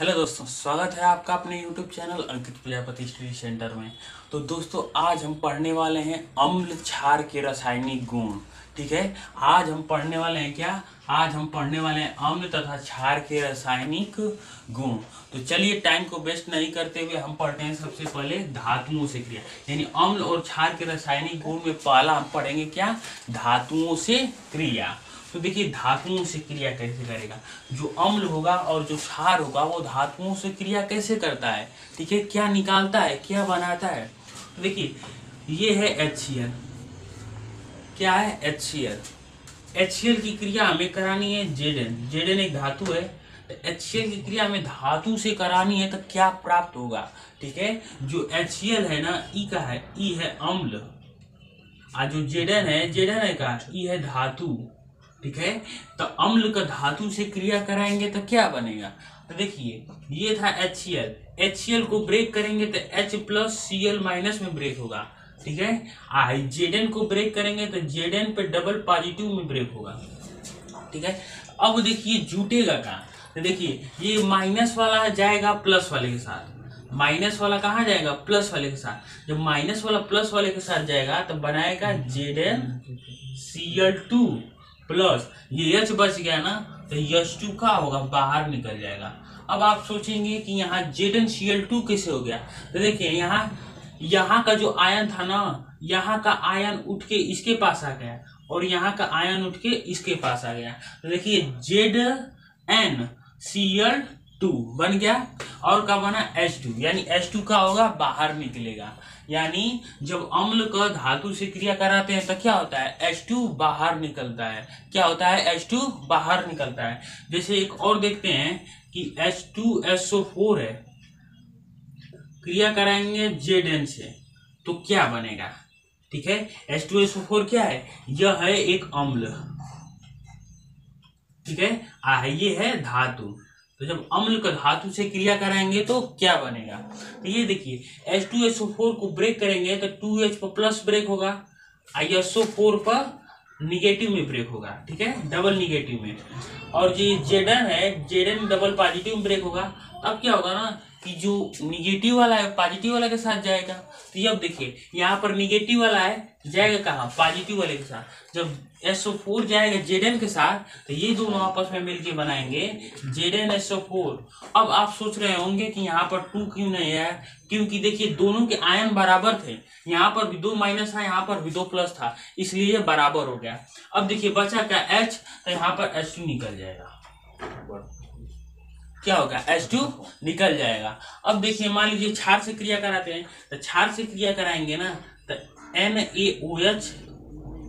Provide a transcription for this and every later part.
Hello दोस्तों, स्वागत है आपका अपने YouTube चैनल अंकित प्रजापति स्टडी सेंटर में। तो दोस्तों, आज हम पढ़ने वाले हैं अम्ल क्षार के रासायनिक गुण। ठीक है, आज हम पढ़ने वाले हैं क्या? आज हम पढ़ने वाले हैं अम्ल तथा क्षार के रासायनिक गुण। तो चलिए, टाइम को वेस्ट नहीं करते हुए हम पढ़ते हैं सबसे पहले धातुओं से क्रिया। यानी अम्ल और क्षार के रासायनिक गुण में पहला हम पढ़ेंगे क्या? धातुओं से क्रिया। तो देखिए, धातुओं से क्रिया कैसे करेगा। जो अम्ल होगा और जो क्षार होगा वो धातुओं से क्रिया कैसे करता है, ठीक है, क्या निकालता है, क्या बनाता है। तो देखिए, ये है HCl। क्या है? HCl। HCl की क्रिया हमें करानी है Zn एक धातु है। तो HCl की क्रिया हमें धातु से करानी है, तो क्या प्राप्त होगा? ठीक है, जो HCl है ना, ई का है, ई है अम्ल, और जो Zn है का, ई है धातु। ठीक है, तो अम्ल का धातु से क्रिया कराएंगे तो क्या बनेगा? तो देखिए, ये था HCl को ब्रेक करेंगे तो H+Cl- में ब्रेक होगा। ठीक है, Zn को ब्रेक करेंगे तो Zn पे डबल पॉजिटिव में ब्रेक होगा। ठीक है, अब देखिए जुटेगा कहाँ। तो देखिए, ये माइनस वाला जाएगा प्लस वाले के साथ, माइनस वाला कहाँ जाएगा? प्लस वाले के साथ। जब माइनस वाला प्लस वाले के साथ जाएगा तो बनाएगा ZnCl2 प्लस, ये H बच गया ना, तो H2 का होगा, बाहर निकल जाएगा। अब आप सोचेंगे कि यहाँ ZnCl2 कैसे हो गया। तो देखिए, यहाँ का जो आयन था ना, यहाँ का आयन उठ के इसके पास आ गया और यहाँ का आयन उठ के इसके पास आ गया। तो देखिए, ZnCl2 बन गया और का बना H2, यानी H2 का होगा, बाहर निकलेगा। यानी जब अम्ल का धातु से क्रिया कराते हैं तो क्या होता है? H2 बाहर निकलता है। क्या होता है? H2 बाहर निकलता है। जैसे एक और देखते हैं कि H2SO4 है, क्रिया कराएंगे Zn से तो क्या बनेगा? ठीक है, H2SO4 क्या है? यह है एक अम्ल। ठीक है, ये है धातु। तो जब अम्ल का धातु से क्रिया कराएंगे तो क्या बनेगा? तो ये देखिए, H2SO4 को ब्रेक करेंगे तो 2H पर प्लस ब्रेक होगा, SO4 पर निगेटिव में ब्रेक होगा। ठीक है, डबल निगेटिव में। और जो Zn है, Zn डबल पॉजिटिव में ब्रेक होगा। अब क्या होगा ना कि जो निगेटिव वाला है पॉजिटिव वाले के साथ जाएगा। तो ये अब देखिए, यहाँ पर निगेटिव वाला है, जाएगा कहाँ? पॉजिटिव वाले के साथ। जब SO4 जाएगा Zn के साथ तो ये दोनों आपस में मिलके बनाएंगे ZnSO4। अब आप सोच रहे होंगे कि यहाँ पर 2 क्यों नहीं है? क्योंकि देखिए, दोनों के आयन बराबर थे। यहाँ पर भी 2 माइनस था, यहाँ पर भी 2 प्लस था, इसलिए ये बराबर हो गया। अब देखिए, बचा क्या? H, तो यहाँ पर H2 निकल जाएगा। क्या होगा? H2 निकल जाएगा। अब देखिए, मान लीजिए क्षार से क्रिया कराते हैं, तो क्षार से क्रिया कराएंगे ना, तो NaOH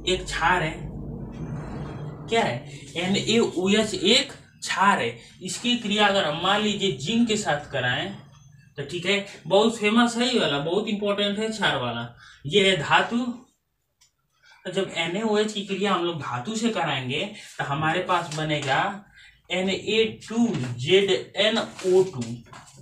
एक क्षार है। क्या है? NaOH एक क्षार है। इसकी क्रिया अगर हम मान लीजिए जिंक के साथ कराएं तो ठीक है, बहुत फेमस है ये वाला, बहुत इंपॉर्टेंट है क्षार वाला। ये है धातु। तो जब NaOH की क्रिया हम लोग धातु से कराएंगे तो हमारे पास बनेगा Na2ZnO2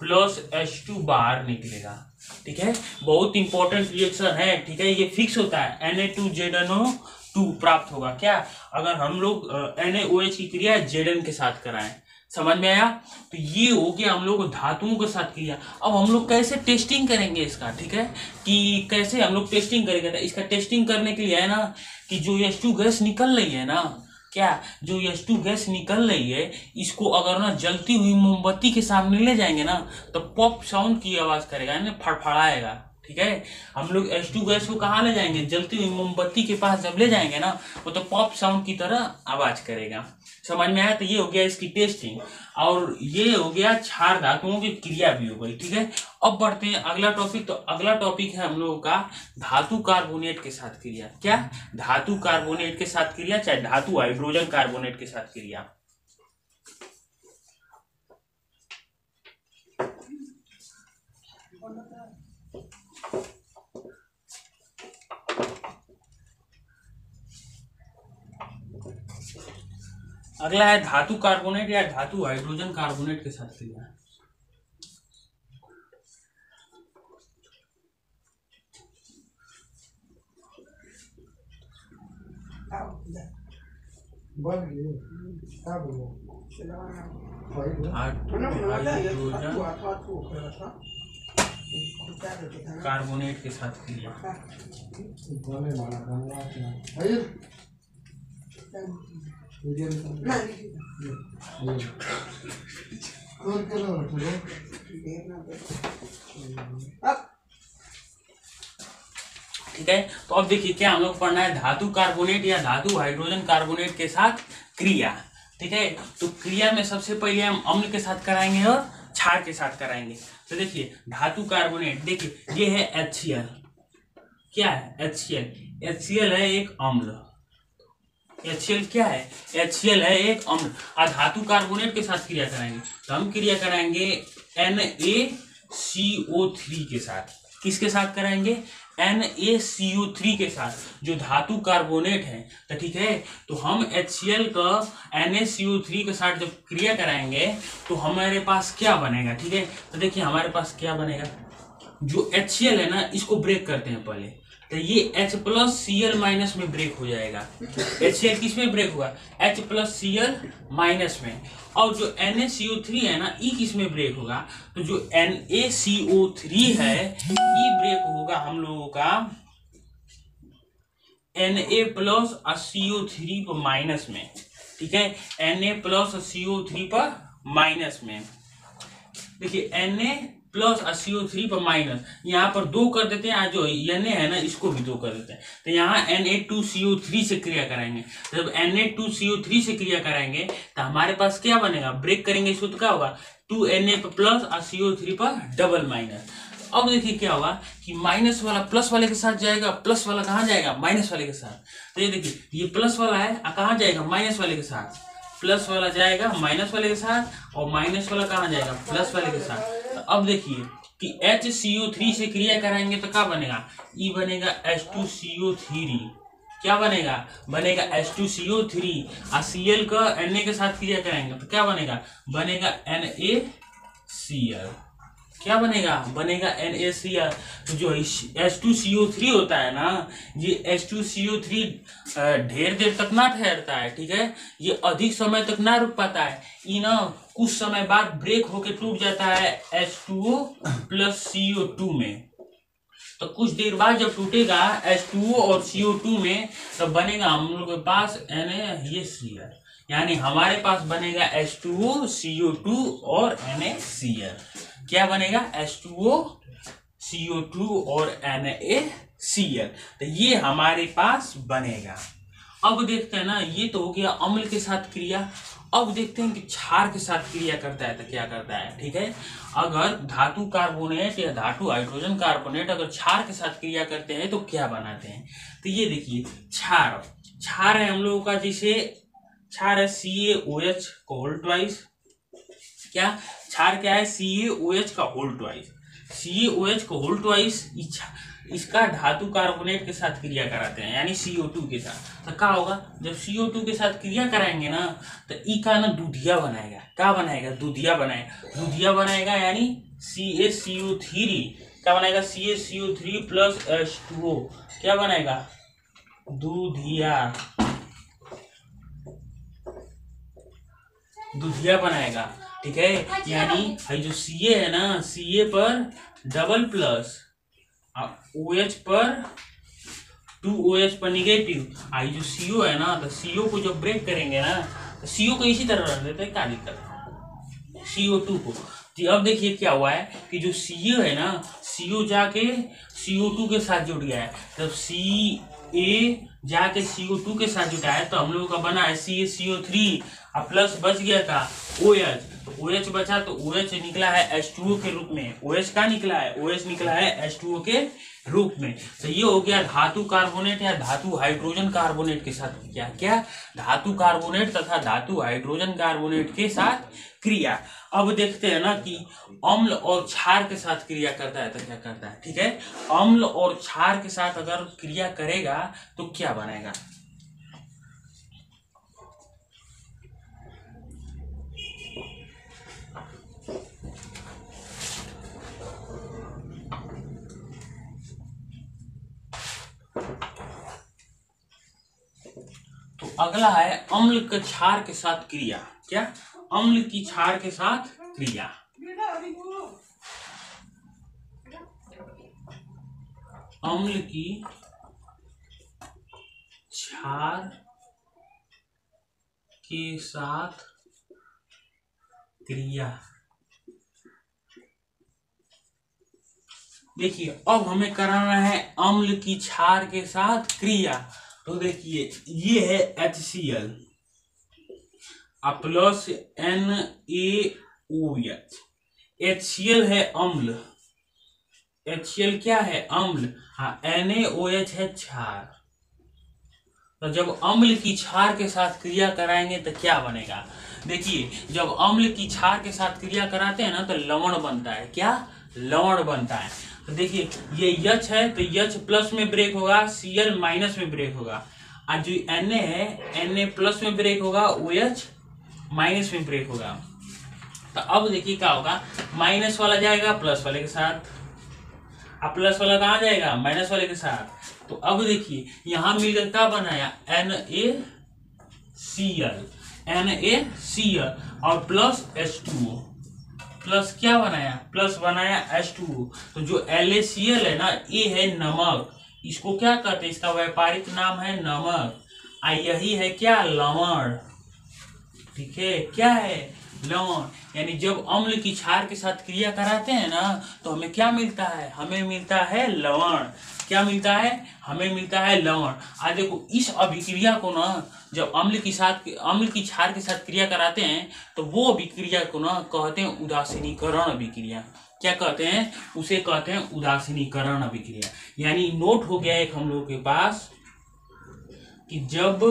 प्लस H2 बाहर निकलेगा। ठीक है, बहुत इंपॉर्टेंट रिएक्शन है। ठीक है, ये फिक्स होता है, Na2ZnO2 प्राप्त होगा। क्या? अगर हम लोग NaOH की क्रिया Zn के साथ कराएं। समझ में आया? तो ये हो गया हम लोग धातुओं के साथ क्रिया। अब हम लोग कैसे टेस्टिंग करेंगे इसका? ठीक है, कि कैसे हम लोग टेस्टिंग करेंगे? तो इसका टेस्टिंग करने के लिए है ना, कि जो H2 गैस निकल रही है ना, क्या जो H2 गैस निकल रही है, इसको अगर ना जलती हुई मोमबत्ती के सामने ले जाएंगे ना, तो पॉप साउंड की आवाज करेगा, यानी फड़फड़ाएगा। ठीक है, हम लोग H2 गैस को कहाँ ले जाएंगे? जलती हुई मोमबत्ती के पास जब ले जाएंगे ना, वो तो पॉप साउंड की तरह आवाज करेगा। समझ में आया? तो ये हो गया इसकी टेस्टिंग, और ये हो गया क्षार धातुओं की क्रिया भी हो गई। ठीक है, अब बढ़ते हैं अगला टॉपिक। तो अगला टॉपिक है हम लोगों का धातु कार्बोनेट के साथ क्रिया। क्या? धातु कार्बोनेट के साथ क्रिया, चाहे धातु हाइड्रोजन कार्बोनेट के साथ क्रिया। अगला है धातु कार्बोनेट या धातु हाइड्रोजन कार्बोनेट के साथ क्रिया। कार्बोनेट के साथ क्रिया। ठीक है, तो अब देखिए क्या हम लोग पढ़ना है, धातु कार्बोनेट या धातु हाइड्रोजन कार्बोनेट के साथ क्रिया। ठीक है, तो क्रिया में सबसे पहले हम अम्ल के साथ कराएंगे और क्षार के साथ कराएंगे। तो देखिए धातु कार्बोनेट, देखिए ये है HCl। क्या है HCl? HCl है एक अम्ल। HCl क्या है? HCl है एक अम्ल। और धातु कार्बोनेट के साथ क्रिया कराएंगे तो हम क्रिया कराएंगे NaCO3 के साथ। किसके साथ कराएंगे? NaCO3 के साथ, जो धातु कार्बोनेट है। तो ठीक है, तो हम HCl का NaCO3 के साथ जब क्रिया कराएंगे तो हमारे पास क्या बनेगा? ठीक है, तो देखिए हमारे पास क्या बनेगा, जो HCl है ना, इसको ब्रेक करते हैं पहले, तो ये H+Cl- में ब्रेक हो जाएगा। HCl किस में ब्रेक होगा? H+Cl- में। और जो NaCO3 है ना, ई किस में ब्रेक होगा? तो जो NaCO3 है, ई ब्रेक होगा हम लोगों का Na+CO3 पर माइनस में। ठीक है, Na+CO3 पर माइनस में। देखिए Na+CO3 पर माइनस, यहाँ पर 2 कर देते हैं, जो Na है ना, इसको भी 2 कर देते हैं। तो यहाँ Na2CO3 से क्रिया कराएंगे। जब Na2CO3 से क्रिया कराएंगे तो हमारे पास क्या बनेगा? ब्रेक करेंगे इसको तो क्या होगा? 2Na प्लस और CO3 पर डबल माइनस। अब देखिए क्या होगा कि माइनस वाला प्लस वाले के साथ जाएगा, प्लस वाला कहाँ जाएगा? माइनस वाले के साथ। तो ये देखिए ये प्लस वाला है, कहाँ जाएगा? माइनस वाले के साथ। प्लस वाला जाएगा माइनस वाले के साथ और माइनस वाला कहाँ जाएगा? प्लस वाले के साथ। तो अब देखिए कि HCO3 से क्रिया कराएंगे तो क्या बनेगा? ई बनेगा H2CO3। क्या बनेगा? बनेगा H2CO3। और Cl का Na के साथ क्रिया कराएंगे तो क्या बनेगा? बनेगा NaCl। क्या बनेगा? बनेगा NaCl। तो जो H2CO3 होता है ना, ये H2CO3 ढेर देर तक ना ठहरता है। ठीक है, ये अधिक समय तक ना रुक पाता है, ये ना कुछ समय बाद ब्रेक होके टूट जाता है H2O प्लस CO2 में। तो कुछ देर बाद जब टूटेगा H2O और CO2 में, तब बनेगा हम लोग के पास NaCl, यानी हमारे पास बनेगा H2O CO2 और NaCl। क्या बनेगा? H2O CO2 और NaCl। तो ये हमारे पास बनेगा। अब देखते हैं ना, ये तो हो गया अम्ल के साथ क्रिया। अब देखते हैं कि क्षार के साथ क्रिया करता है तो क्या करता है। ठीक है, अगर धातु कार्बोनेट या धातु हाइड्रोजन कार्बोनेट अगर क्षार के साथ क्रिया करते हैं तो क्या बनाते हैं। तो ये देखिए क्षार, क्षार है हम लोगों का, जिसे क्षार है CaOH का होल ट्वाइस। क्या क्षार क्या है? CaOH का होल ट्वाइस। CaOH का होल ट्वाइस इसका धातु कार्बोनेट के साथ क्रिया कराते हैं, यानी CO2 के साथ। तो क्या होगा? जब CO2 के साथ क्रिया कराएंगे ना, तो ई का ना दूधिया बनाएगा। क्या बनाएगा? दूधिया बनाएगा। दूधिया बनाएगा यानी CaCO3। क्या बनाएगा? CaCO3 plus H2O। क्या बनाएगा? दूधिया। दूधिया बनाएगा। ठीक है, यानी जो Ca है ना, Ca पर डबल प्लस, OH पर 2OH पर निगेटिव। आई जो CO है ना, तो CO को जब ब्रेक करेंगे ना, तो CO को इसी तरह रख देते हैं, क्या दिक्कत है? CO2 को। जी अब देखिए क्या हुआ है कि जो CO है ना, CO जाके CO2 के साथ जुड़ गया है। जब Ca जाके CO2 के साथ जुटा है तो हम लोगों का बना है CaCO3 और प्लस बच गया था OH। तो OH बचा तो OH निकला है H2O के रूप में। OH का निकला है? OH निकला है H2O के रूप में। तो ये हो गया धातु कार्बोनेट या धातु हाइड्रोजन कार्बोनेट के साथ क्या क्या? धातु कार्बोनेट तथा धातु हाइड्रोजन कार्बोनेट के साथ क्रिया। अब देखते हैं ना कि अम्ल और क्षार के साथ क्रिया करता है तो क्या करता है। ठीक है, अम्ल और क्षार के साथ अगर क्रिया करेगा तो क्या बनेगा। तो अगला है अम्ल के क्षार के साथ क्रिया। क्या? अम्ल की क्षार के साथ क्रिया। अम्ल की क्षार के साथ क्रिया। देखिए अब हमें कराना है अम्ल की क्षार के साथ क्रिया। तो देखिए ये है HCl प्लस NaOH। HCl है अम्ल, HCl क्या है? अम्ल। हाँ, NaOH है क्षार। तो जब अम्ल की क्षार के साथ क्रिया कराएंगे तो क्या बनेगा? देखिए जब अम्ल की क्षार के साथ क्रिया कराते हैं ना तो लवण बनता है। क्या? लवण बनता है। तो देखिए ये H है तो H प्लस में ब्रेक होगा, Cl माइनस में ब्रेक होगा, और जो Na है Na प्लस में ब्रेक होगा, OH माइनस में ब्रेक होगा। तो अब देखिए क्या होगा, माइनस वाला जाएगा प्लस वाले के साथ, अब प्लस वाला कहाँ जाएगा? माइनस वाले के साथ। तो अब देखिए यहां मिलकर क्या बनाया? NaCl और प्लस H2O, प्लस क्या बनाया? प्लस बनाया H2O। तो जो LaCl है ना, ये है नमक। इसको क्या कहते हैं? इसका व्यापारिक नाम है नमक। यही है क्या? लवण। ठीक है, क्या है? लवण। यानी जब अम्ल की क्षार के साथ क्रिया कराते हैं ना तो हमें क्या मिलता है? हमें मिलता है लवण। क्या मिलता है? हमें मिलता है लवण। आज देखो इस अभिक्रिया को ना जब अम्ल की क्षार के साथ क्रिया कराते हैं तो वो अभिक्रिया को ना कहते हैं उदासीनीकरण अभिक्रिया। क्या कहते हैं? उसे कहते हैं उदासीनीकरण अभिक्रिया। यानी नोट हो गया एक हम लोगों के पास कि जब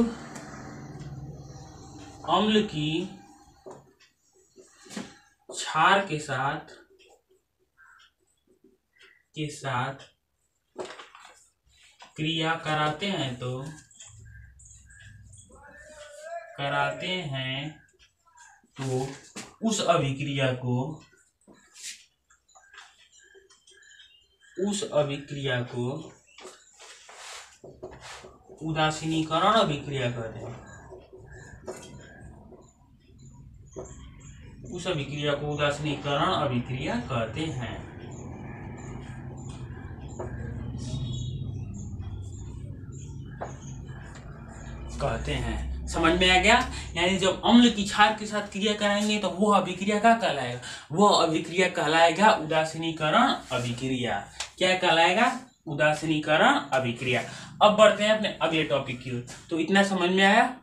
अम्ल की क्षार के साथ क्रिया कराते हैं तो उस अभिक्रिया को उदासीनीकरण अभिक्रिया कहते हैं। उस अभिक्रिया को उदासीनीकरण अभिक्रिया कहते हैं। समझ में आ गया? यानी जब अम्ल की क्षार के साथ क्रिया कराएंगे तो वो अभिक्रिया क्या कहलाएगा? वो अभिक्रिया कहलाएगा उदासीनीकरण अभिक्रिया। क्या कहलाएगा? उदासीनीकरण अभिक्रिया। अब बढ़ते हैं अपने अगले टॉपिक की ओर। तो इतना समझ में आया?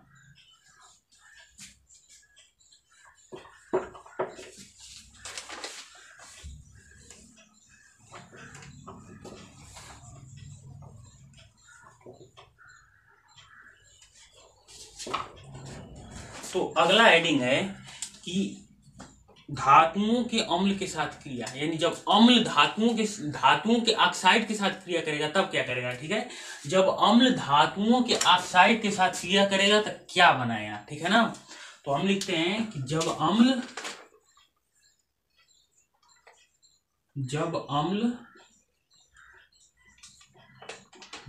तो अगला हेडिंग है कि धातुओं के अम्ल के साथ क्रिया। यानी जब अम्ल धातुओं के ऑक्साइड के साथ क्रिया करेगा तब क्या करेगा? ठीक है, जब अम्ल धातुओं के ऑक्साइड के साथ क्रिया करेगा तो क्या बनाएगा? ठीक है ना। तो हम लिखते हैं कि जब अम्ल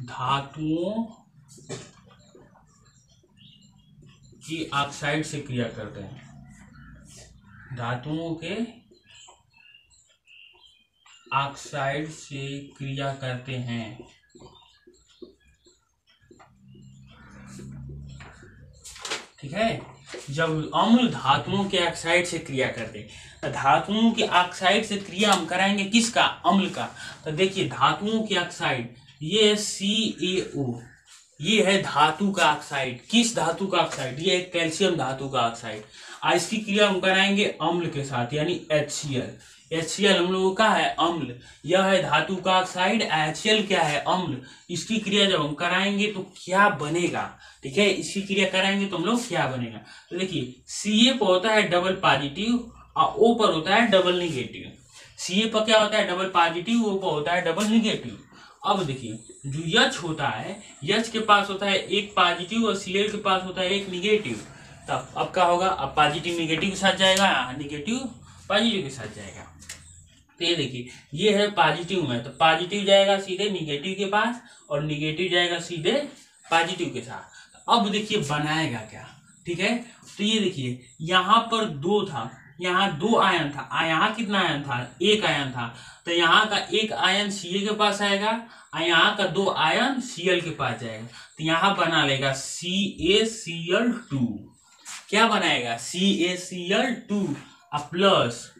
धातुओं की ऑक्साइड से क्रिया करते हैं, धातुओं के ऑक्साइड से क्रिया करते हैं, ठीक है। जब अम्ल धातुओं के ऑक्साइड से क्रिया करते हैं, धातुओं के ऑक्साइड से क्रिया हम कराएंगे किसका? अम्ल का। तो देखिए धातुओं की ऑक्साइड ये CaO, ये है धातु का ऑक्साइड। किस धातु का ऑक्साइड? ये कैल्शियम धातु का ऑक्साइड। इसकी क्रिया हम कराएंगे अम्ल के साथ, यानी HCl हम लोगों का है अम्ल। यह है धातु का ऑक्साइड, HCl क्या है? अम्ल। इसकी क्रिया जब हम कराएंगे तो क्या बनेगा? ठीक है, इसकी क्रिया कराएंगे तो हम लोग क्या बनेगा? तो देखिए Ca पर होता है डबल पॉजिटिव और O पर होता है डबल निगेटिव। Ca पर क्या होता है? डबल पॉजिटिव, O पर होता है डबल निगेटिव। अब देखिए जो H होता है, H के पास होता है एक पॉजिटिव और Cl के पास होता है एक निगेटिव। तब अब क्या होगा? अब पॉजिटिव निगेटिव के साथ जाएगा, निगेटिव पॉजिटिव के साथ जाएगा। तो ये देखिए ये है पॉजिटिव में, तो पॉजिटिव जाएगा सीधे निगेटिव के पास और निगेटिव जाएगा सीधे पॉजिटिव के साथ। अब देखिए बनाएगा क्या, ठीक है। तो ये देखिए यहाँ पर 2 था, यहाँ 2 आयन था, यहाँ कितना आयन था, 1 आयन था। तो यहाँ का 1 आयन Ca के पास आएगा और यहाँ का 2 आयन Cl के पास जाएगा। तो यहाँ बना लेगा CaCl2। क्या बनाएगा, CaCl2 प्लस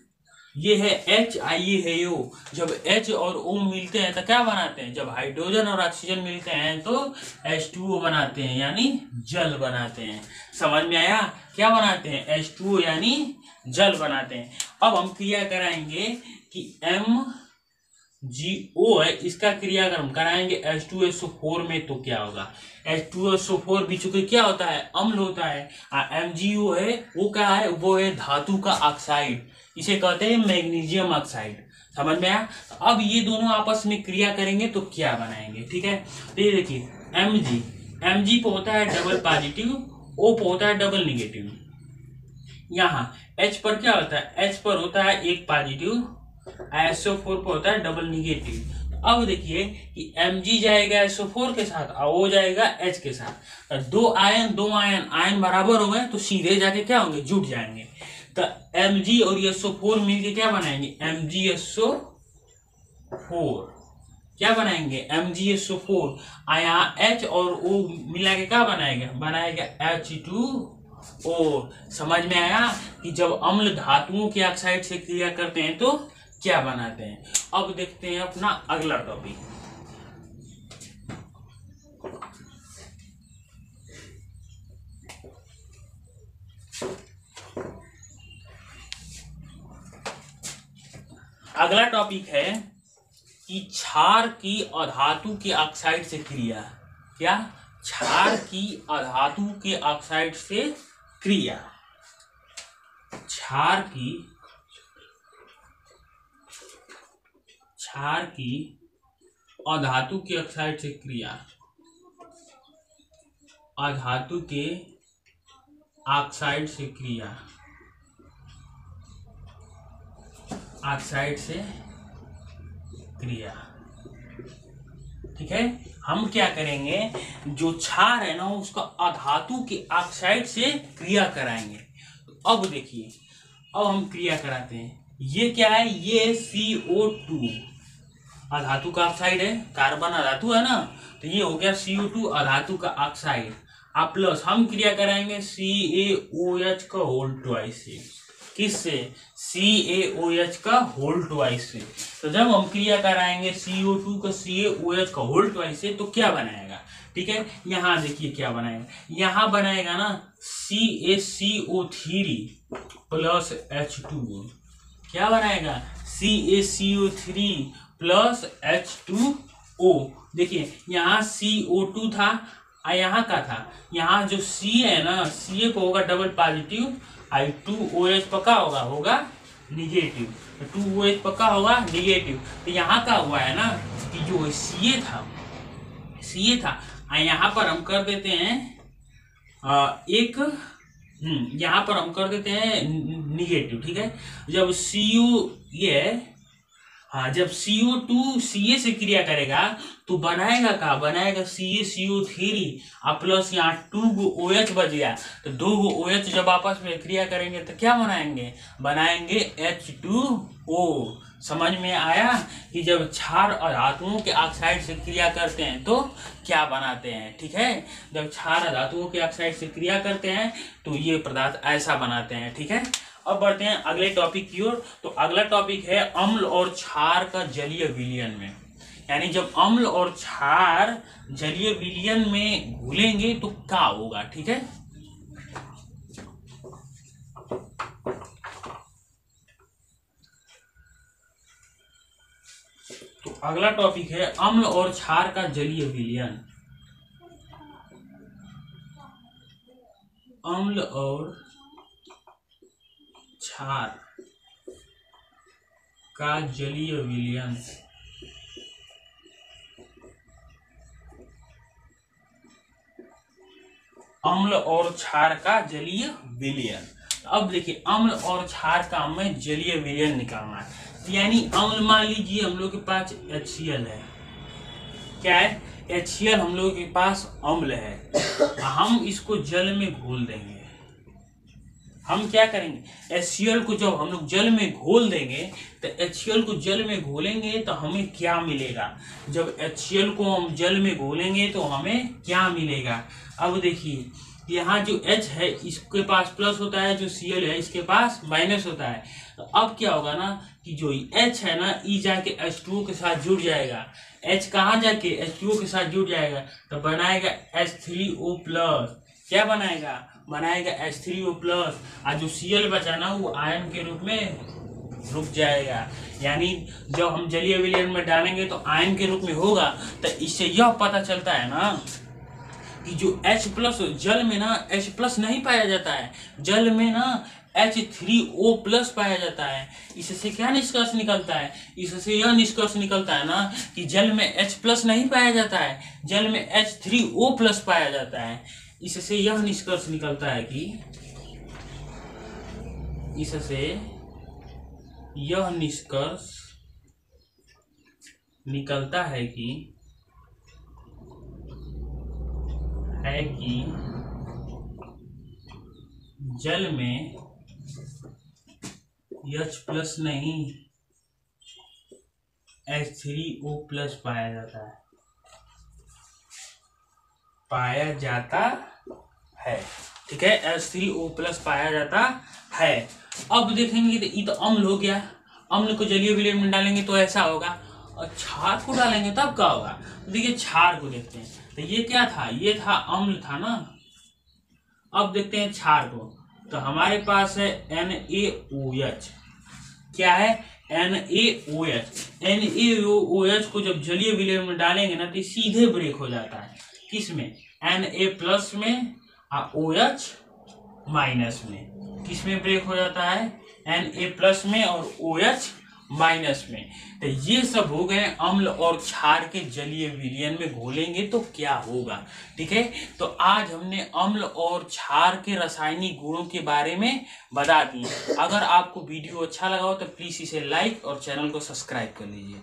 ये है H ये है O। जब H और O मिलते हैं तो क्या बनाते हैं, जब हाइड्रोजन और ऑक्सीजन मिलते हैं तो H2O बनाते हैं, यानी जल बनाते हैं। समझ में आया, क्या बनाते हैं, H2O यानी जल बनाते हैं। अब हम क्रिया कराएंगे कि MgO है, इसका क्रिया अगर हम कराएंगे H2SO4 में तो क्या होगा, H2SO4 भी चूंकि क्या होता है, अम्ल होता है। MgO है वो क्या है, वो है धातु का ऑक्साइड, इसे कहते हैं मैग्नीशियम ऑक्साइड। समझ में आया। अब ये दोनों आपस में क्रिया करेंगे तो क्या बनाएंगे, ठीक है। तो ये देखिए Mg पे होता है डबल पॉजिटिव, O पे होता है डबल निगेटिव। यहाँ H पर क्या होता है, H पर होता है 1 पॉजिटिव, SO4 पर होता है डबल निगेटिव। अब देखिए कि Mg जाएगा SO4 के साथ और O जाएगा H के साथ। तो 2 आयन बराबर हो गए तो सीधे जाके क्या होंगे, जुट जाएंगे। तो Mg और SO4 मिलके क्या बनाएंगे, MgSO4। क्या बनाएंगे, MgSO4। यहाँ H और O मिला के क्या बनाएगा H2O। समझ में आया कि जब अम्ल धातुओं के ऑक्साइड से क्रिया करते हैं तो क्या बनाते हैं। अब देखते हैं अपना अगला टॉपिक। अगला टॉपिक है कि क्षार की अधातु के ऑक्साइड से क्रिया। क्या, क्षार की अधातु के ऑक्साइड से क्रिया। क्षार की अधातु के ऑक्साइड से क्रिया, अधातु के ऑक्साइड से क्रिया, ऑक्साइड से क्रिया, ठीक है। हम क्या करेंगे, जो क्षार है ना उसका अधातु के ऑक्साइड से क्रिया कराएंगे। तो अब देखिए, अब हम क्रिया कराते हैं। ये क्या है, ये CO2 अधातु का ऑक्साइड है, कार्बन अधातु है ना, तो ये हो गया CO2 अधातु का ऑक्साइड। अब प्लस हम क्रिया कराएंगे CaOH का होल ट्वाइस से। किससे, CaOH का होल ट्वाइस से। तो जब हम क्रिया कराएंगे CO2 का CaOH का होल ट्वाइस से तो क्या बनाएगा, ठीक है। यहाँ देखिए क्या बनाएगा, यहाँ बनाएगा ना CaCO3 प्लस H2O। क्या बनाएगा, CaCO3 प्लस H2O। देखिए यहाँ CO2 था और यहाँ का था, यहाँ जो C है ना, Ca को होगा डबल पॉजिटिव, आई 2OH पक्का होगा निगेटिव, 2OH पक्का होगा निगेटिव। तो यहाँ का हुआ है ना कि जो Ca था और यहाँ पर हम कर देते हैं यहाँ पर हम कर देते हैं निगेटिव, ठीक है। जब जब CO2 Ca से क्रिया करेगा तो बनाएगा क्या, बनाएगा CaCO3 और प्लस यहाँ 2OH बच गया। तो 2OH जब आपस में क्रिया करेंगे तो क्या बनाएंगे H2O। समझ में आया कि जब क्षार अधातुओं के ऑक्साइड से क्रिया करते हैं तो क्या बनाते हैं, ठीक है। जब क्षार अधातुओं के ऑक्साइड से क्रिया करते हैं तो ये पदार्थ ऐसा बनाते हैं, ठीक है। अब बढ़ते हैं अगले टॉपिक की ओर। तो अगला टॉपिक है अम्ल और क्षार का जलीय विलयन में। यानी जब अम्ल और क्षार जलीय विलयन में घुलेंगे तो क्या होगा, ठीक है। तो अगला टॉपिक है अम्ल और क्षार का जलीय विलयन। अम्ल और क्षार का जलीय विलयन। अम्ल और क्षार का जलीय विलयन। अब देखिए अम्ल और क्षार का हमें जलीय विलयन निकालना है। यानी अम्ल मान लीजिए हम लोग के पास HCl है, क्या है HCl हम लोगों के पास अम्ल है, हम इसको जल में घोल देंगे। हम क्या करेंगे, HCl को जब हम लोग जल में घोल देंगे तो HCl को जल में घोलेंगे तो हमें क्या मिलेगा, जब HCl को हम जल में घोलेंगे तो हमें क्या मिलेगा। अब देखिए यहाँ जो H है इसके पास प्लस होता है, जो Cl है इसके पास माइनस होता है। तो अब क्या होगा ना कि जो H है ना ई जाके H2O के साथ जुड़ जाएगा। H कहाँ जाके H2O के साथ जुड़ जाएगा तो बनाएगा H3O प्लस। क्या बनाएगा, बनाएगा H3O प्लस। और जो Cl बचा ना वो आयन के रूप में रुक जाएगा, यानी जब हम जलीय विलयन में डालेंगे तो आयन के रूप में होगा। तो इससे यह पता चलता है ना कि जो H प्लस जल में ना H प्लस नहीं पाया जाता है, जल में ना H3O प्लस पाया जाता है। इससे क्या निष्कर्ष निकलता है, इससे यह निष्कर्ष निकलता है ना कि जल में H प्लस नहीं पाया जाता है, जल में H3O प्लस पाया जाता है। इससे यह निष्कर्ष निकलता है कि इससे यह निष्कर्ष निकलता है कि जल में H प्लस नहीं H3O प्लस पाया जाता है, ठीक है, H3O प्लस पाया जाता है। अब देखेंगे तो ये तो अम्ल हो गया, अम्ल को जलीय विलयन में डालेंगे तो ऐसा होगा, और क्षार को डालेंगे तब क्या होगा। देखिए क्षार को देखते हैं, तो ये क्या था, ये था अम्ल था ना। अब देखते हैं क्षार को, तो हमारे पास है NaOH। क्या है, NaOH। NaOH को जब जलीय विलयन में डालेंगे ना तो सीधे ब्रेक हो जाता है, किसमें, Na प्लस में और OH माइनस में। किसमें ब्रेक हो जाता है, Na प्लस में और OH माइनस में। तो ये सब हो गए अम्ल और क्षार के जलीय विलयन में घोलेंगे तो क्या होगा, ठीक है। तो आज हमने अम्ल और क्षार के रासायनिक गुणों के बारे में बता दिए। अगर आपको वीडियो अच्छा लगा हो तो प्लीज इसे लाइक और चैनल को सब्सक्राइब कर लीजिए।